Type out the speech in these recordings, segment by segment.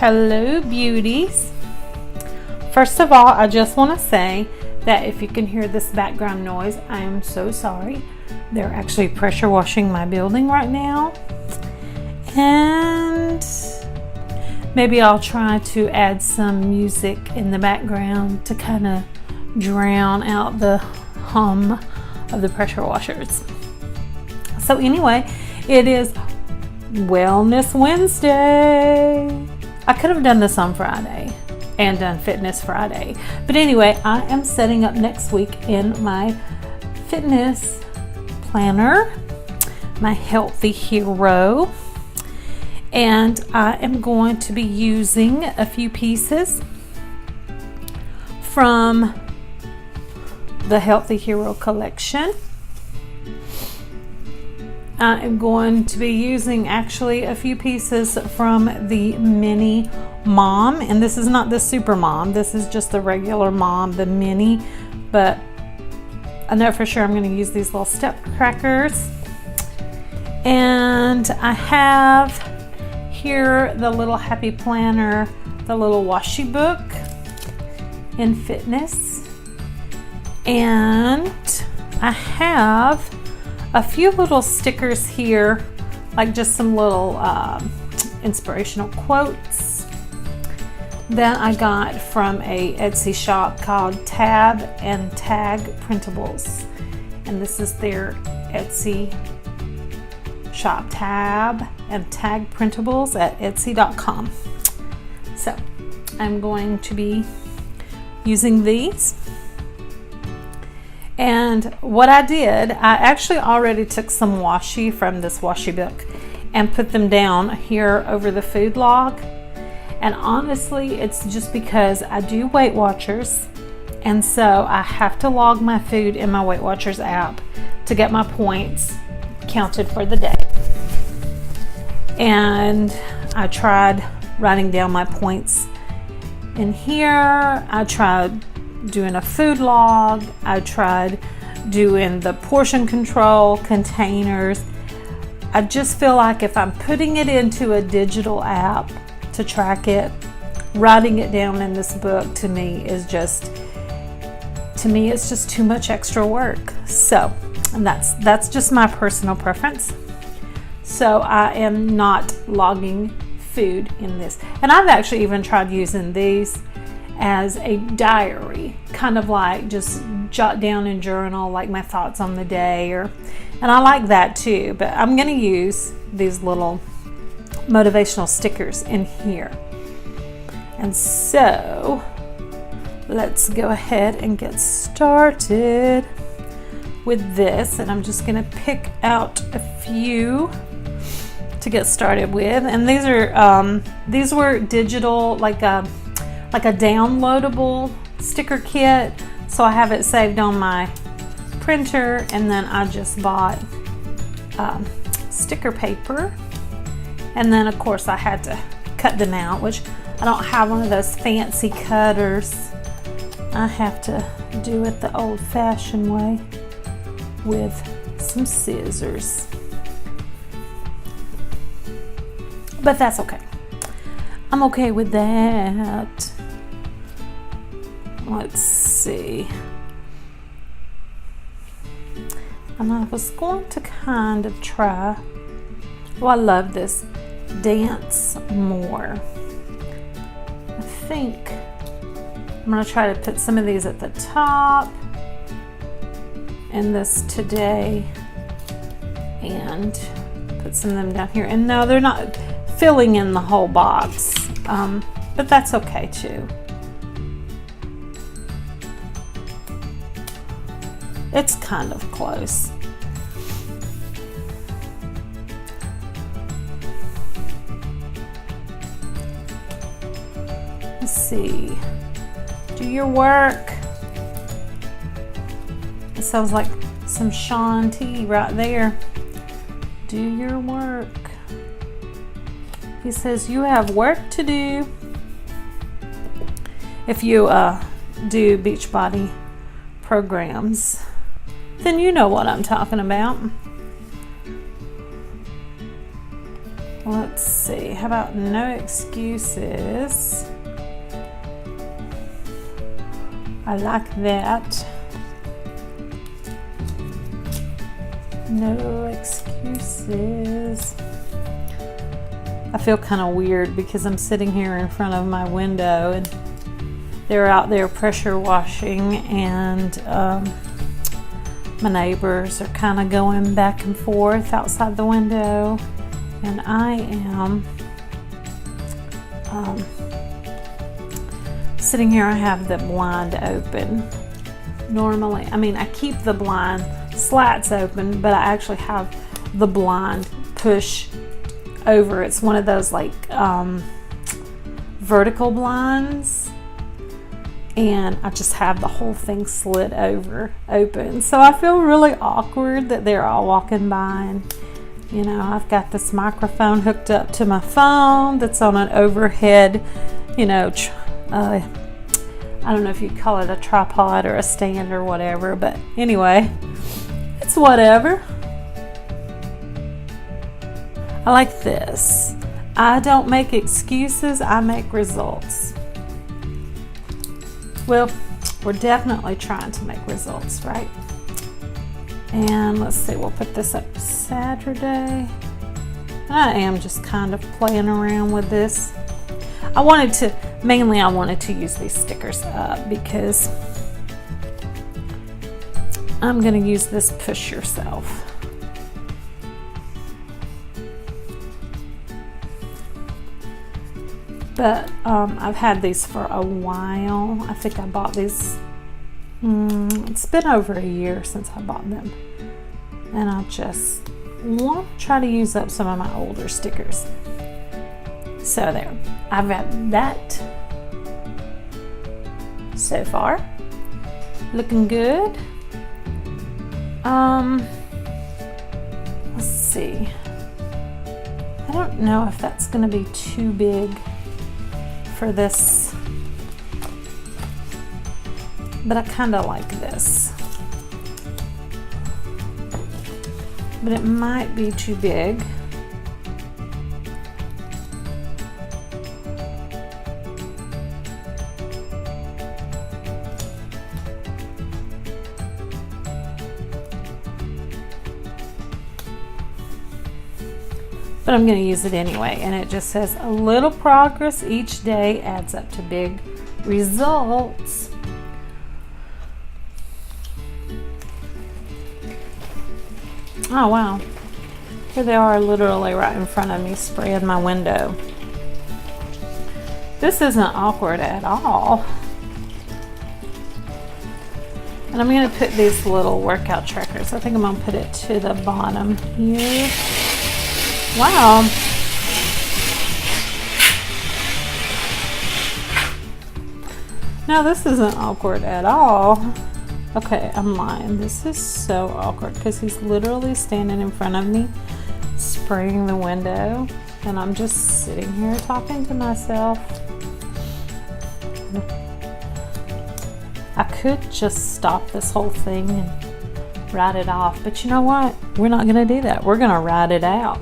Hello beauties. First of all, I just want to say that if you can hear this background noise, I am so sorry. They're actually pressure washing my building right now, and maybe I'll try to add some music in the background to kind of drown out the hum of the pressure washers. So anyway, it is Wellness Wednesday. I could have done this on Friday and done Fitness Friday. But anyway, I am setting up next week in my fitness planner, my Healthy Hero. And I am going to be using a few pieces from the Healthy Hero collection. I am going to be using actually a few pieces from the mini mom, and this is not the super mom, this is just the regular mom, the mini, but I know for sure I'm going to use these little step crackers. And I have here the little happy planner, the little washi book in fitness, and I have a few little stickers here, like just some little inspirational quotes that I got from a Etsy shop called Tab and Tag Printables, and this is their Etsy shop, Tab and Tag Printables at Etsy.com. So I'm going to be using these. And what I did, I actually already took some washi from this washi book and put them down here over the food log. And honestly, it's just because I do Weight Watchers, and so I have to log my food in my Weight Watchers app to get my points counted for the day. And I tried writing down my points in here. I tried doing a food log. I tried doing the portion control containers. I just feel like if I'm putting it into a digital app to track it, writing it down in this book to me is just, it's just too much extra work. So, and that's just my personal preference. So I am not logging food in this. And I've actually even tried using these as a diary, kind of like just jot down and journal like my thoughts on the day, and I like that too, but I'm going to use these little motivational stickers in here. And so let's go ahead and get started with this, and I'm just going to pick out a few to get started with. And these were digital, like a downloadable sticker kit, so I have it saved on my printer, and then I just bought sticker paper, and then of course I had to cut them out, which I don't have one of those fancy cutters. I have to do it the old-fashioned way with some scissors, but that's okay. I'm okay with that. Let's see. And I was going to kind of try, I love this, dance more. I think I'm going to try to put some of these at the top in this today, and put some of them down here. And no, they're not filling in the whole box, but that's okay too. It's kind of close. Let's see. Do your work. It sounds like some Sean T right there. Do your work. He says you have work to do. If you do Beachbody programs, then you know what I'm talking about. Let's see, how about no excuses? I like that. No excuses. I feel kind of weird because I'm sitting here in front of my window and they're out there pressure washing, and my neighbors are kind of going back and forth outside the window, and I am sitting here. I have the blind open. Normally, I mean, I keep the blind slats open, but I actually have the blind push over. It's one of those like vertical blinds, and I just have the whole thing slid over open. So I feel really awkward that they're all walking by, and you know, I've got this microphone hooked up to my phone that's on an overhead, you know, I don't know if you'd call it a tripod or a stand or whatever, but anyway, it's whatever. I like this. I don't make excuses, I make results. Well, we're definitely trying to make results, right? And let's see, we'll put this up Saturday. I am just kind of playing around with this. I wanted to use these stickers up because I'm going to use this push yourself. But I've had these for a while. I think I bought these, it's been over a year since I bought them. And I just want to try to use up some of my older stickers. So there, I've got that so far. Looking good. Let's see. I don't know if that's going to be too big for this, but I kind of like this, but it might be too big. But I'm going to use it anyway, and it just says a little progress each day adds up to big results. Oh wow, here they are literally right in front of me spraying my window. This isn't awkward at all. And I'm going to put these little workout trackers. I think I'm going to put it to the bottom here. Wow. No, this isn't awkward at all. Okay, I'm lying. This is so awkward because he's literally standing in front of me, spraying the window, and I'm just sitting here talking to myself. I could just stop this whole thing and write it off, but you know what? We're not going to do that. We're going to write it out.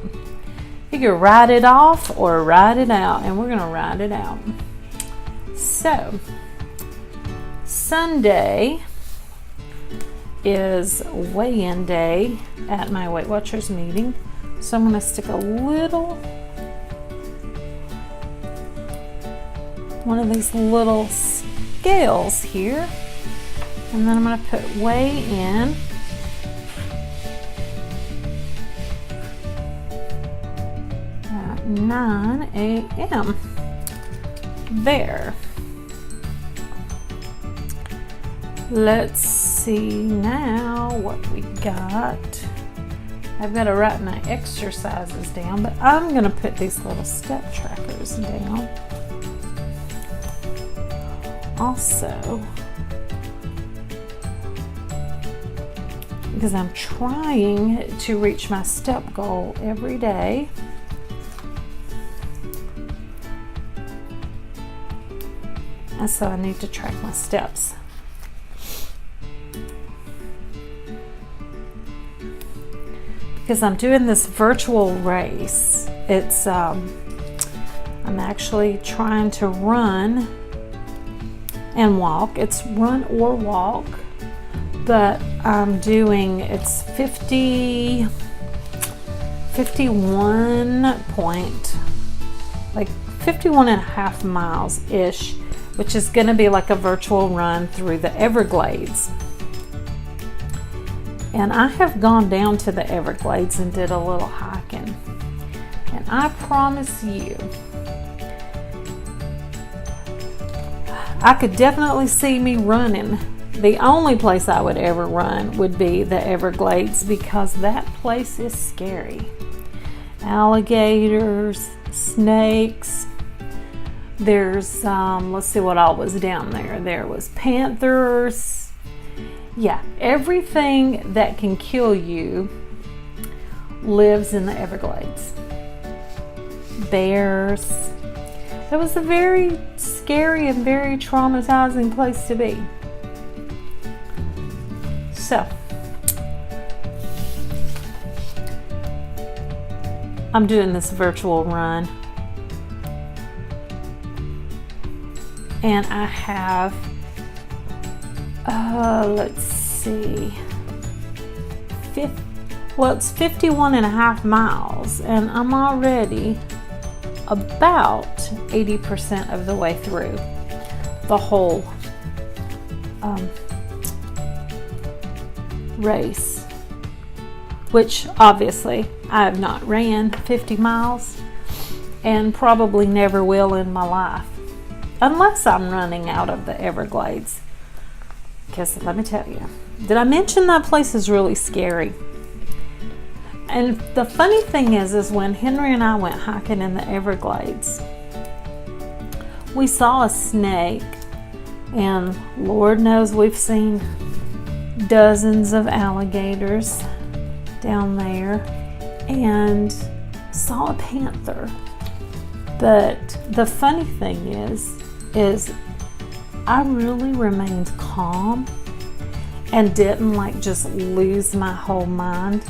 You can write it off or write it out, and we're going to write it out. So, Sunday is weigh-in day at my Weight Watchers meeting. So I'm going to stick a little, one of these little scales here, and then I'm going to put weigh in. At 9 a.m. There. Let's see now what we got. I've got to write my exercises down, but I'm going to put these little step trackers down. Also, because I'm trying to reach my step goal every day. And so I need to track my steps. because I'm doing this virtual race. It's I'm actually trying to run and walk. It's run or walk, but I'm doing, it's 51 and a half miles ish, which is going to be like a virtual run through the Everglades. And I have gone down to the Everglades and did a little hiking, and I promise you, I could definitely see me running. The only place I would ever run would be the Everglades, because that place is scary. Alligators, snakes. There's, let's see what all was down there. There was panthers. Yeah, everything that can kill you lives in the Everglades. Bears. It was a very scary and very traumatizing place to be. So, I'm doing this virtual run, and I have, let's see, it's 51 and a half miles, and I'm already about 80% of the way through the whole race, which obviously I have not ran 50 miles and probably never will in my life, unless I'm running out of the Everglades. Because let me tell you, did I mention that place is really scary? And the funny thing is when Henry and I went hiking in the Everglades, we saw a snake, and Lord knows we've seen dozens of alligators down there, and saw a panther. But the funny thing is I really remained calm and didn't like just lose my whole mind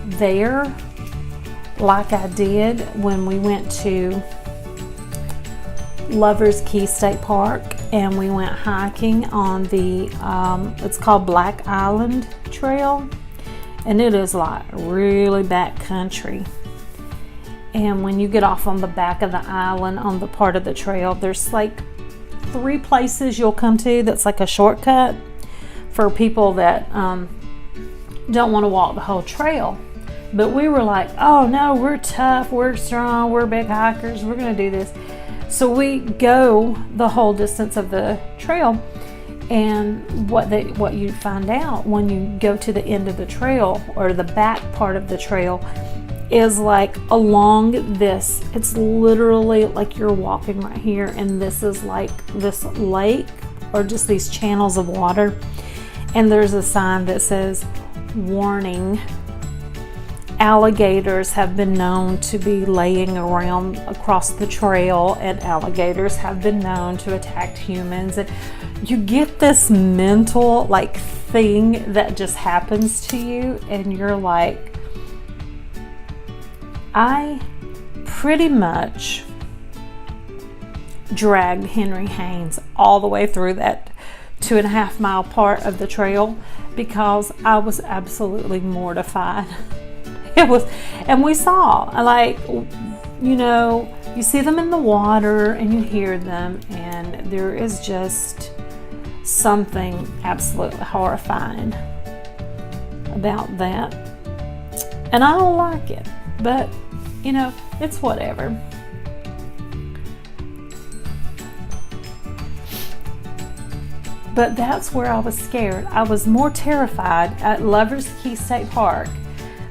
there like I did when we went to Lover's Key State Park and we went hiking on the it's called Black Island Trail, and it is like really back country. And when you get off on the back of the island on the part of the trail, there's like 3 places you'll come to that's like a shortcut for people that don't want to walk the whole trail. But we were like, oh no, we're tough, we're strong, we're big hikers, we're gonna do this. So we go the whole distance of the trail, and what you find out when you go to the end of the trail, or the back part of the trail, is like along this, it's literally like you're walking right here, and this is like this lake or just these channels of water, and there's a sign that says, warning, alligators have been known to be laying around across the trail, and alligators have been known to attack humans. And you get this mental like thing that just happens to you, and you're like, I pretty much dragged Henry Haynes all the way through that 2.5 mile part of the trail because I was absolutely mortified. It was, and we saw, like, you know, you see them in the water and you hear them, and there is just something absolutely horrifying about that. And I don't like it, but, you know, it's whatever. But that's where I was scared. I was more terrified at Lover's Key State Park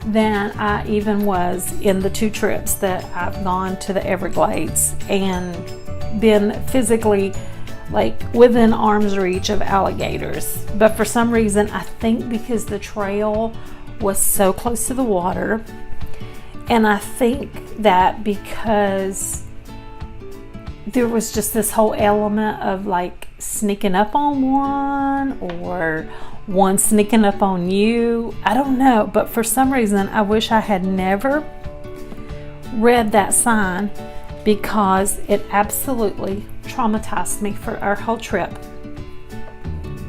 than I even was in the 2 trips that I've gone to the Everglades and been physically like within arm's reach of alligators. But for some reason, I think because the trail was so close to the water, and I think that because there was just this whole element of like sneaking up on one or one sneaking up on you. I don't know, but for some reason I wish I had never read that sign, because it absolutely traumatized me for our whole trip.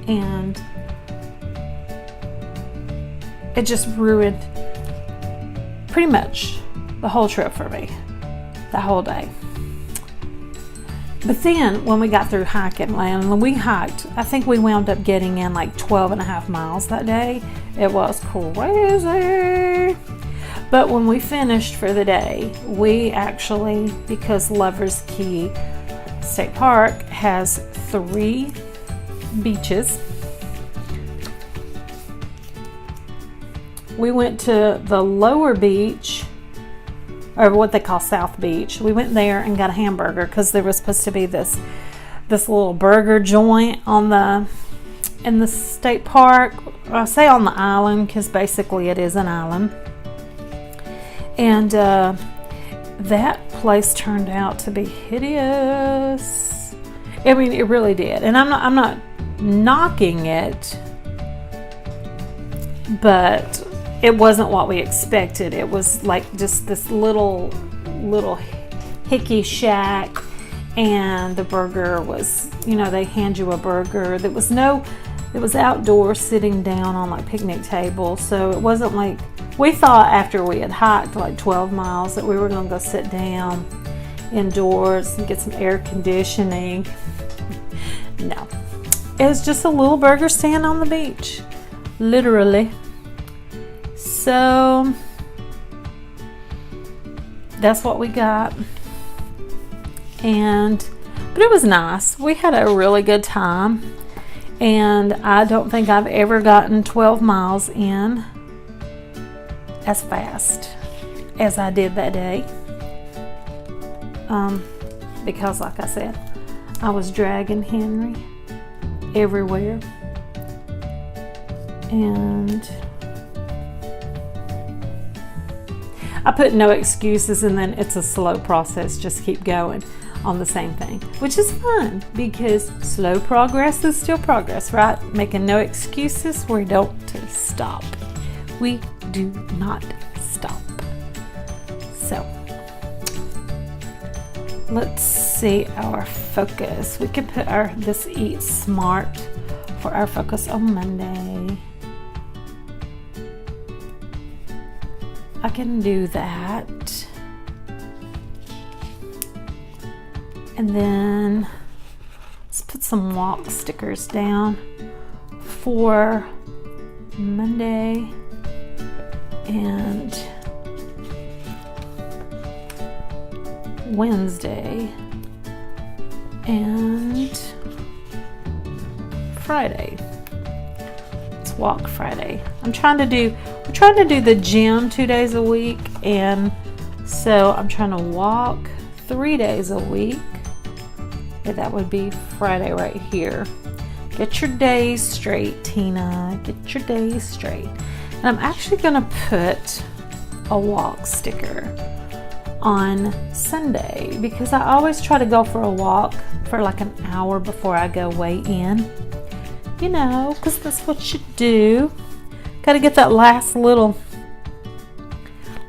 And it just ruined pretty much the whole trip for me, the whole day. But then when we got through hiking, and we hiked, I think we wound up getting in like 12 and a half miles that day. It was crazy. But when we finished for the day, we actually, because Lover's Key State Park has 3 beaches, we went to the lower beach, or what they call South Beach. We went there and got a hamburger, because there was supposed to be this little burger joint in the state park. I say on the island, because basically it is an island. And that place turned out to be hideous. I mean, it really did. And I'm not knocking it, but it wasn't what we expected. It was like just this little hickey shack, and the burger was, they hand you a burger. It was outdoors, sitting down on like picnic tables. So it wasn't like, we thought after we had hiked like 12 miles that we were going to go sit down indoors and get some air conditioning. No, it was just a little burger stand on the beach, literally. So that's what we got. But it was nice. We had a really good time, and I don't think I've ever gotten 12 miles in as fast as I did that day, because like I said, I was dragging Henry everywhere, and I put no excuses, and then it's a slow process, just keep going on the same thing, which is fun, because slow progress is still progress, right? Making no excuses, we don't stop. We do not stop. So let's see our focus. We can put this Eat Smart for our focus on Monday. I can do that. And then let's put some walk stickers down for Monday and Wednesday and Friday. It's Walk Friday. We're trying to do the gym 2 days a week, and so I'm trying to walk 3 days a week. Yeah, that would be Friday right here. Get your days straight, Tina. Get your days straight. And I'm actually going to put a walk sticker on Sunday, because I always try to go for a walk for like an hour before I go weigh in. Because that's what you do. Got to get that last little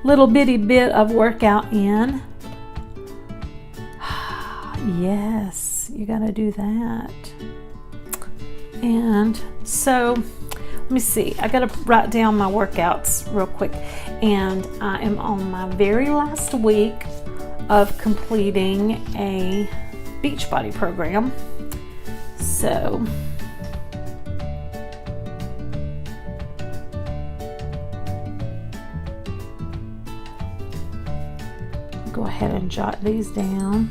bitty bit of workout in. Yes, you got to do that. And so, let me see. I got to write down my workouts real quick. And I am on my very last week of completing a Beachbody program. So, go ahead and jot these down.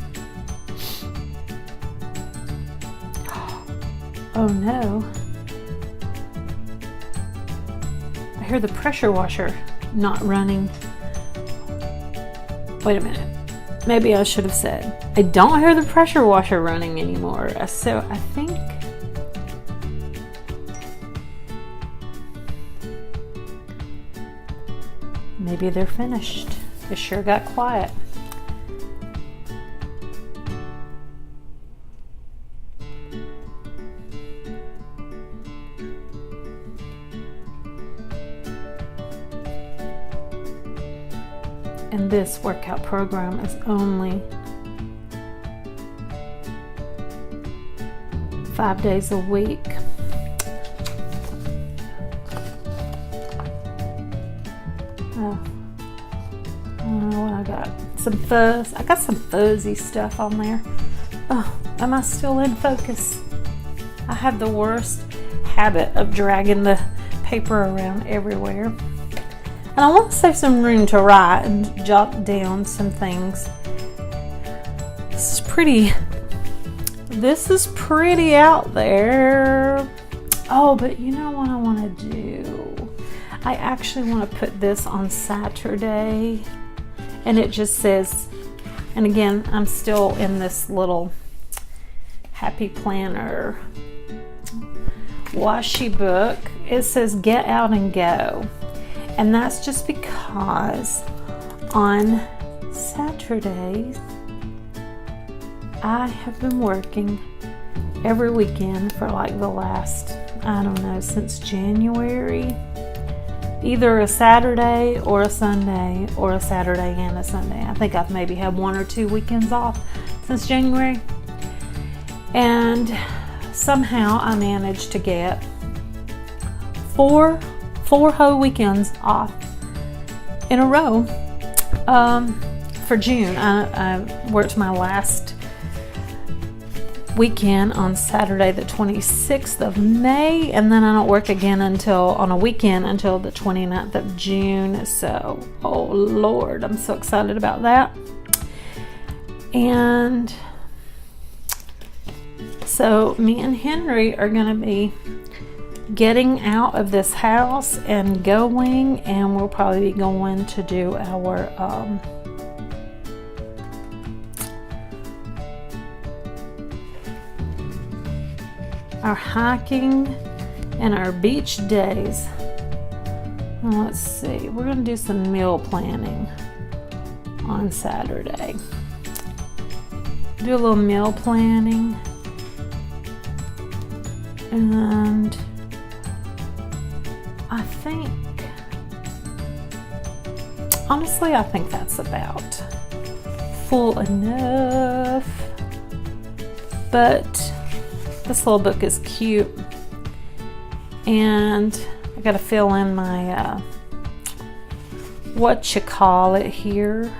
Oh no. I hear the pressure washer not running. Wait a minute. Maybe I should have said, I don't hear the pressure washer running anymore. So I think maybe they're finished. It sure got quiet. And this workout program is only 5 days a week. Oh, I don't know what I got. Some fuzz. I got some fuzzy stuff on there. Oh, am I still in focus? I have the worst habit of dragging the paper around everywhere. And I want to save some room to write and jot down some things. This is pretty out there. Oh, but you know what I want to do? I actually want to put this on Saturday. And it just says, and again, I'm still in this little Happy Planner Washi book. It says get out and go. And that's just because on Saturdays, I have been working every weekend for like the last, I don't know, since January. Either a Saturday or a Sunday, or a Saturday and a Sunday. I think I've maybe had 1 or 2 weekends off since January. And somehow I managed to get four whole weekends off in a row for June. I worked my last weekend on Saturday the 26th of May, and then I don't work again on a weekend until the 29th of June. So, oh Lord, I'm so excited about that. And so me and Henry are going to be getting out of this house and going, and we'll probably be going to do our hiking and our beach days. Well, let's see, we're going to do some meal planning on Saturday. Do a little meal planning, and honestly, I think that's about full enough. But this little book is cute, and I gotta fill in my here,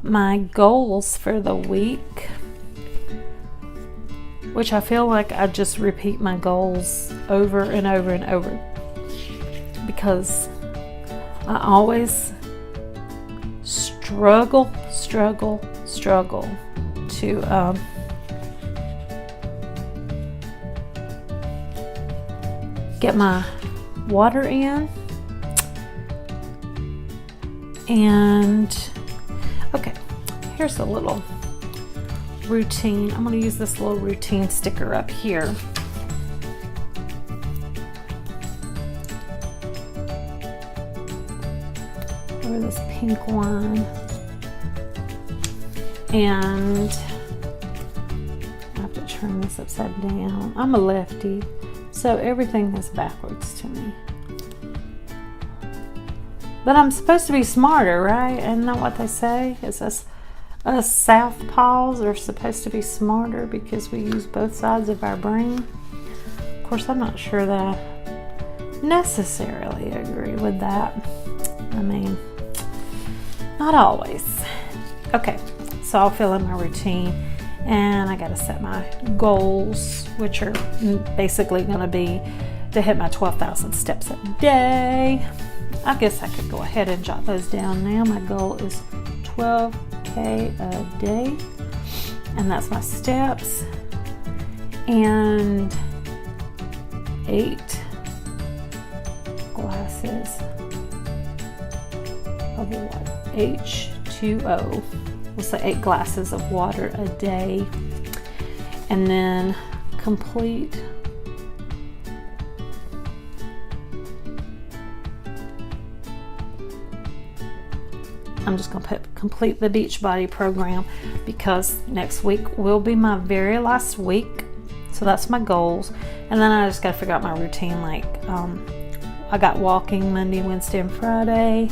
my goals for the week, which I feel like I just repeat my goals over and over and over, because I always struggle to get my water in. And okay, here's a little routine. I'm going to use this little routine sticker up here. Or this pink one. And I have to turn this upside down. I'm a lefty, so everything is backwards to me. But I'm supposed to be smarter, right? Isn't that what they say? Is us southpaws are supposed to be smarter because we use both sides of our brain? Of course, I'm not sure that I necessarily agree with that. I mean, not always. Okay, so I'll fill in my routine, and I got to set my goals, which are basically going to be to hit my 12,000 steps a day. I guess I could go ahead and jot those down now. My goal is 12K a day, and that's my steps, and 8 glasses of water, H2O. We'll say 8 glasses of water a day, and then complete I'm just going to put complete the Beachbody program, because next week will be my very last week. So that's my goals. And then I just got to figure out my routine, like I got walking Monday, Wednesday, and Friday.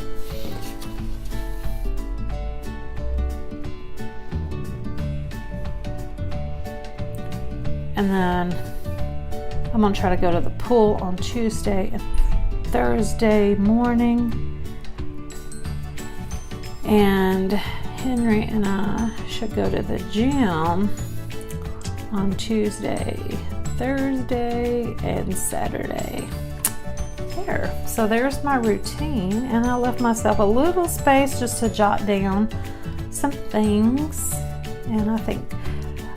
And then I'm gonna try to go to the pool on Tuesday and Thursday morning. And Henry and I should go to the gym on Tuesday, Thursday, and Saturday. There. So there's my routine, and I left myself a little space just to jot down some things, and I think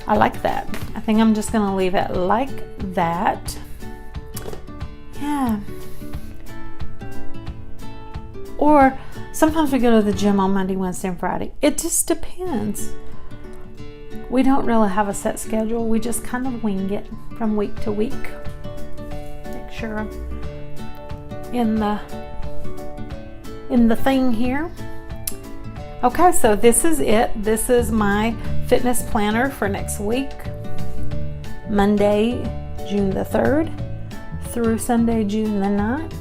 I like that. I think I'm just gonna leave it like that. Yeah. Or sometimes we go to the gym on Monday, Wednesday, and Friday. It just depends. We don't really have a set schedule. We just kind of wing it from week to week. Make sure I'm in the thing here. Okay, so this is it. This is my fitness planner for next week. Monday, June the 3rd through Sunday, June the 9th.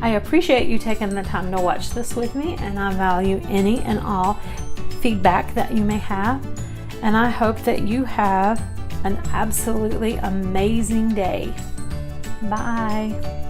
I appreciate you taking the time to watch this with me, and I value any and all feedback that you may have. And I hope that you have an absolutely amazing day. Bye.